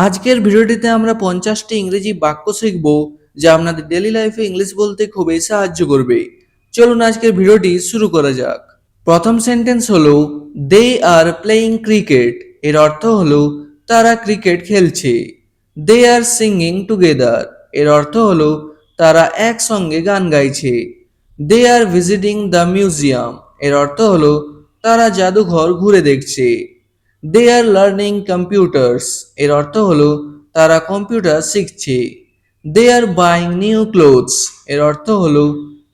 আজকের ভিডিওটিতে আমরা 50টি ইংরেজি বাক্য শিখব যা আপনাদের ডেইলি লাইফে ইংলিশ বলতে খুবই সাহায্য করবে। চলুন আজকের ভিডিওটি শুরু করা যাক। প্রথম সেন্টেন্স হলো দে আর প্লেয়িং ক্রিকেট। এর অর্থ হলো তারা ক্রিকেট খেলছে। They are singing together. এর অর্থ হলো তারা একসঙ্গে গান গাইছে। They are visiting the museum. এর অর্থ হলো তারা জাদুঘর ঘুরে দেখছে। They are learning computers. এর অর্থ হলো তারা কম্পিউটার শিখছে। They are buying new clothes. এর অর্থ হলো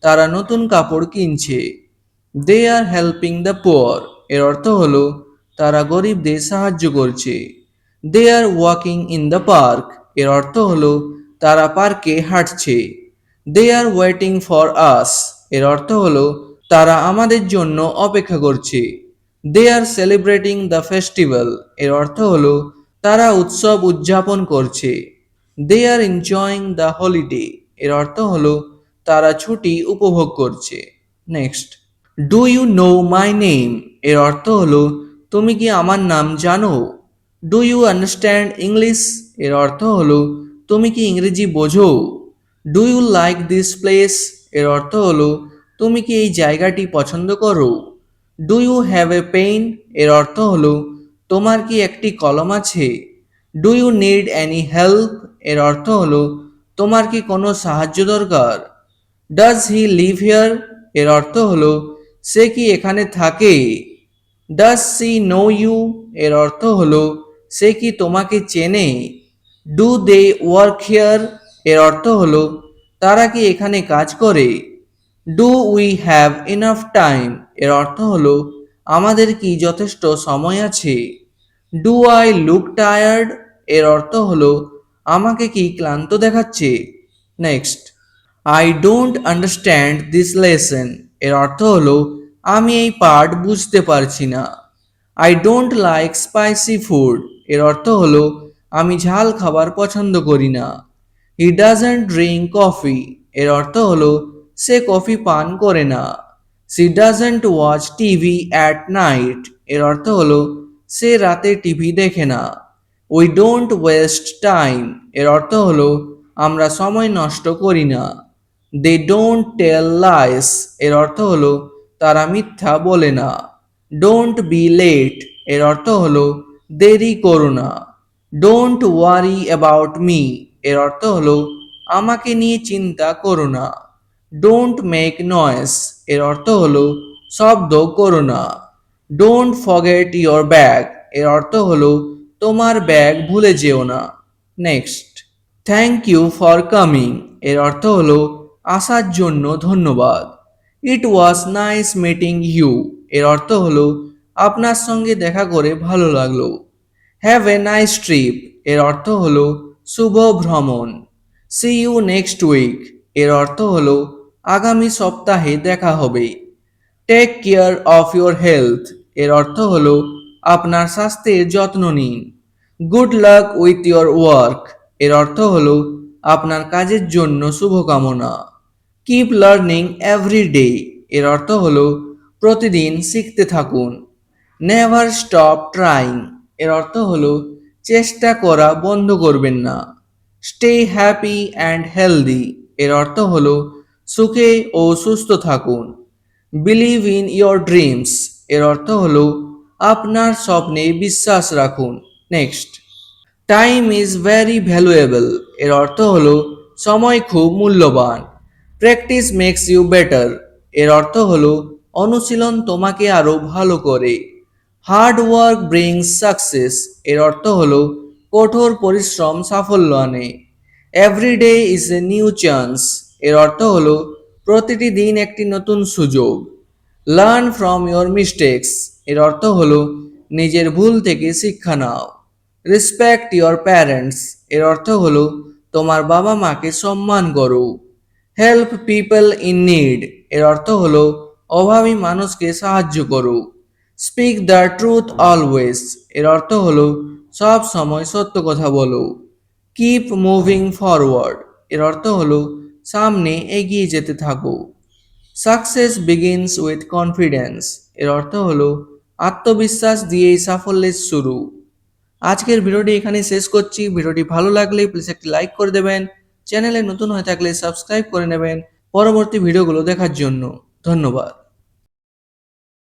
তারা নতুন কাপড় কিনছে। They are helping the poor. এর অর্থ হলো তারা গরিবদের সাহায্য করছে। They are walking in the park. এর অর্থ হলো তারা পার্কে হাঁটছে। They are waiting for us. এর অর্থ হলো তারা আমাদের জন্য অপেক্ষা করছে। They are celebrating the festival. এর অর্থ হলো তারা উৎসব উদযাপন করছে। They are enjoying the holiday. এর অর্থ হলো তারা ছুটি উপভোগ করছে। Next, do you know my name. এর অর্থ হলো তুমি কি আমার নাম জানো। Do you understand English. এর অর্থ হলো তুমি কি ইংরেজি বোঝো। Do you like this place. এর অর্থ হলো তুমি কি এই জায়গাটি পছন্দ করো। Do you have a pen. এর অর্থ হলো তোমার কি একটি কলম আছে। Do you need any help. এর অর্থ হলো তোমার কি কোনো সাহায্য দরকার। Does he live here. এর অর্থ হলো সে কি এখানে থাকে। Does she know you. এর অর্থ হলো সে কি তোমাকে চেনে। Do they work here. এর অর্থ হলো তারা কি এখানে কাজ করে। Do we have enough time. এর অর্থ হলো আমাদের কি যথেষ্ট সময় আছে। Do I look tired. এর অর্থ হলো আমাকে কি ক্লান্ত দেখাচ্ছে। Next, I don't understand this lesson. এর অর্থ হলো আমি এই পাঠ বুঝতে পারছি না। I don't like spicy food. এর অর্থ হলো আমি ঝাল খাবার পছন্দ করি না। He doesn't drink coffee. এর অর্থ হলো সে কফি পান করে না। She doesn't watch TV at night. এর অর্থ হলো সে রাতে টিভি দেখে না। We don't waste time. এর অর্থ হলো আমরা সময় নষ্ট করি না। They don't tell lies. এর অর্থ হলো তারা মিথ্যা বলে না। Don't be late. এর অর্থ হলো দেরি করো না। Don't worry about me. এর অর্থ হলো আমাকে নিয়ে চিন্তা করো না। Don't make noise. এর অর্থ হলো শব্দ করো না। Don't forget your bag. এর অর্থ হলো তোমার ব্যাগ ভুলে যেও না। Next, thank you for coming. এর অর্থ হলো আসার জন্য ধন্যবাদ। It was nice meeting you. এর অর্থ হলো আপনার সঙ্গে দেখা করে ভালো লাগলো। Have a nice trip. এর অর্থ হলো শুভ ভ্রমণ। See you next week. এর অর্থ হলো আগামী সপ্তাহে দেখা হবে। Take care of your health. এর অর্থ হলো আপনার স্বাস্থ্যের যত্ন নিন। Good luck with your work. এর অর্থ হলো আপনার কাজের জন্য শুভকামনা। Keep learning every day. এর অর্থ হলো প্রতিদিন শিখতে থাকুন। Never stop trying. এর অর্থ হলো চেষ্টা করা বন্ধ করবেন না। Stay happy and healthy. এর অর্থ হলো সুখে ও সুস্থ থাকুন। Believe in your dreams. এর অর্থ হলো আপনার স্বপ্নে বিশ্বাস রাখুন। Next, time is very valuable. এর অর্থ হলো সময় খুব মূল্যবান। Practice makes you better. এর অর্থ হলো অনুশীলন তোমাকে আরো ভালো করে। Hard work brings success. এর অর্থ হলো কঠোর পরিশ্রম সাফল্য আনে। Every day is a new chance. এর অর্থ হলো প্রতিটি দিন একটি নতুন সুযোগ। Learn from your mistakes. এর অর্থ হলো নিজের ভুল থেকে শিক্ষা নাও। Respect your parents. এর অর্থ হলো তোমার বাবা মাকে সম্মান করো। Help people in need. এর অর্থ হলো অভাবী মানুষকে সাহায্য করো। Speak the truth always. এর অর্থ হলো সব সময় সত্য কথা বলো। Keep moving forward. এর অর্থ হলো সামনে এগিয়ে যেতে থাকো। Success begins with confidence. এর অর্থ হলো আত্মবিশ্বাস দিয়েই সাফল্যের শুরু। আজকের ভিডিওটি এখানেই শেষ করছি। ভিডিওটি ভালো লাগলে প্লিজ একটি লাইক করে দেবেন। চ্যানেলে নতুন হয়ে থাকলে সাবস্ক্রাইব করে নেবেন পরবর্তী ভিডিওগুলো দেখার জন্য। ধন্যবাদ।